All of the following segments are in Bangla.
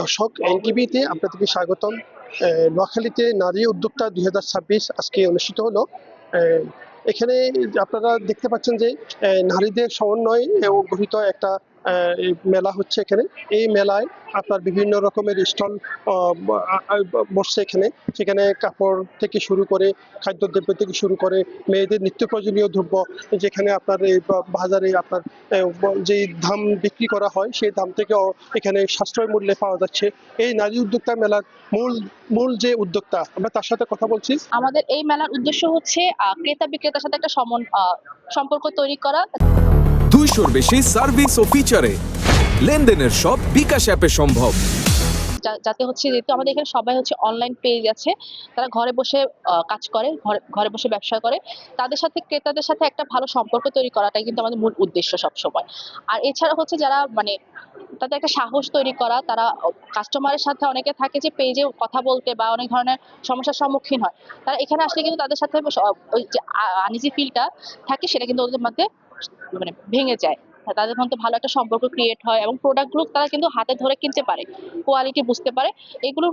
দর্শক, এনটিভিতে আপনাদেরকে স্বাগতম। নোয়াখালীতে নারী উদ্যোক্তা 2026 আজকে অনুষ্ঠিত হলো। এখানে আপনারা দেখতে পাচ্ছেন যে নারীদের সমন্বয়ে গঠিত একটা মেলা হচ্ছে এখানে। এই মেলায় আপনার বিভিন্ন রকমের স্টল বসছে এখানে। সেখানে কাপড় থেকে শুরু করে খাদ্যদ্রব্য থেকে শুরু করে মেয়েদের নিত্য প্রয়োজনীয় দ্রব্য, যেখানে আপনার এই বাজারে আপনার যে দাম বিক্রি করা হয় সেই দাম থেকেও এখানে সাশ্রয় মূল্যে পাওয়া যাচ্ছে। এই নারী উদ্যোক্তা মেলার মূল যে উদ্যোক্তা, আমরা তার সাথে কথা বলছি। আমাদের এই মেলার উদ্দেশ্য হচ্ছে ক্রেতা বিক্রেতার সাথে একটা সম্পর্ক তৈরি করা। 200-র বেশি সার্ভিস ও ফিচারে লেনদেনের সব বিকাশ অ্যাপে সম্ভব। যাতে হচ্ছে, যেহেতু আমাদের এখানে সবাই হচ্ছে অনলাইন পেজ আছে, তারা ঘরে বসে কাজ করে, ঘরে বসে ব্যবসা করে, তাদের সাথে ক্রেতাদের সাথে একটা ভালো সম্পর্ক তৈরি করাটাই কিন্তু আমাদের মূল উদ্দেশ্য সবসময়। আর এছাড়া হচ্ছে যারা তাদের একটা সাহস তৈরি করা, তারা কাস্টমারের সাথে অনেকে থাকে যে পেজে কথা বলতে বা অনেক ধরনের সমস্যার সম্মুখীন হয়, তারা এখানে আসলে কিন্তু তাদের সাথে ওই যে আনইজি ফিলটা থাকে সেটা কিন্তু ওদের মধ্যে ভেঙে যায়। তাদের মধ্যে ভালো একটা সম্পর্ক ক্রিয়েট হয় এবং প্রোডাক্টগুলো তারা কিন্তু হাতে ধরে কিনতে পারে, কোয়ালিটি বুঝতে পারে। এগুলোর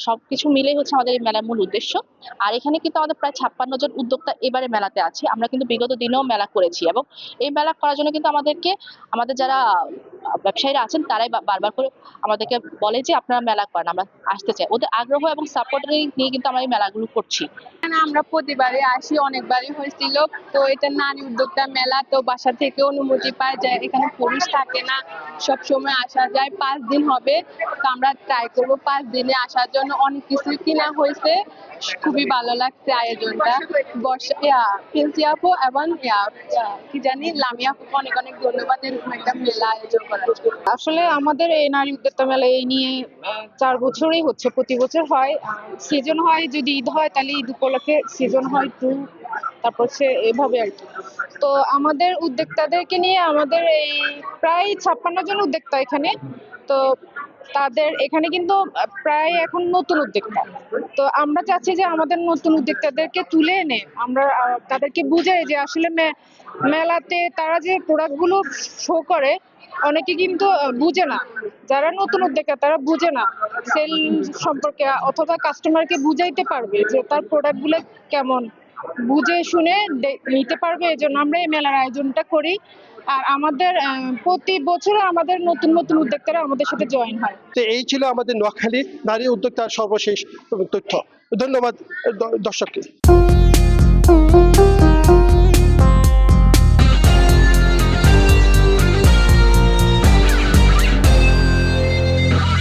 সবকিছু মিলেই হচ্ছে আমাদের এই মেলার মূল উদ্দেশ্য। আর এখানে কিন্তু আমাদের প্রায় 56 জন উদ্যোক্তা এবারে মেলাতে আছে। আমরা কিন্তু বিগত দিনেও মেলা করেছি এবং এই মেলা করার জন্য কিন্তু আমাদের যারা ব্যবসায়ীরা আছেন তারাই বারবার করে আমাদেরকে বলে যে আপনারা মেলা করেন, আমরা আসতে চাই। ওদের আগ্রহ এবং সাপোর্ট নিয়ে কিন্তু আমরা এই মেলাগুলো করছি। আমরা প্রতিবারে আসি, অনেকবারই হয়েছিল। তো এটা নারী উদ্যোক্তা মেলা, তো বাসা থেকে অনুমতি পাওয়া যায়, এখানে পুরুষ থাকে না, সব সময় আসা যায়। 5 দিন হবে, তো আমরা ট্রাই করবো 5 দিনে আসার জন্য। অনেক কিছু কিনা হয়েছে, খুবই ভালো লাগছে আয়োজনটা। প্রিন্সি আপু এবং কি জানি লামিয়া আপু, অনেক অনেক ধন্যবাদ এরকম একটা মেলা আয়োজন করার জন্য। আসলে আমাদের এই নারী উদ্যোক্তা মেলা এই নিয়ে 4 বছরই হচ্ছে, প্রতি বছর হয়। সিজন হয়, যদি ঈদ হয় তাহলে ঈদ উপলক্ষে সিজন হয় 2, তারপর সে এভাবে আর কি। তো আমাদের উদ্যোক্তাদেরকে নিয়ে আমাদের এই প্রায় 56 জন উদ্যোক্তা এখানে। তো তাদের এখানে কিন্তু প্রায় এখন নতুন উদ্যোক্তা। তো আমরা চাচ্ছি যে আমাদের নতুন উদ্যোক্তাদেরকে তুলে এনে আমরা তাদেরকে বুঝাই যে আসলে মেলাতে তারা যে প্রোডাক্টগুলো শো করে, অনেকে কিন্তু বুঝে না। যারা নতুন উদ্যোক্তা তারা বুঝে না সেল সম্পর্কে, অথবা কাস্টমারকে বুঝাইতে পারবে যে তার প্রোডাক্টগুলো কেমন, বুঝে শুনে নিতে পারবে। এই জন্য আমরা এই মেলার আয়োজনটা করি। আর আমাদের প্রতি বছর আমাদের নতুন নতুন উদ্যোক্তারা আমাদের সাথে জয়েন হয়। তো এই ছিল আমাদের নোয়াখালী নারী উদ্যোক্তার সর্বশেষ তথ্য। ধন্যবাদ দর্শককে।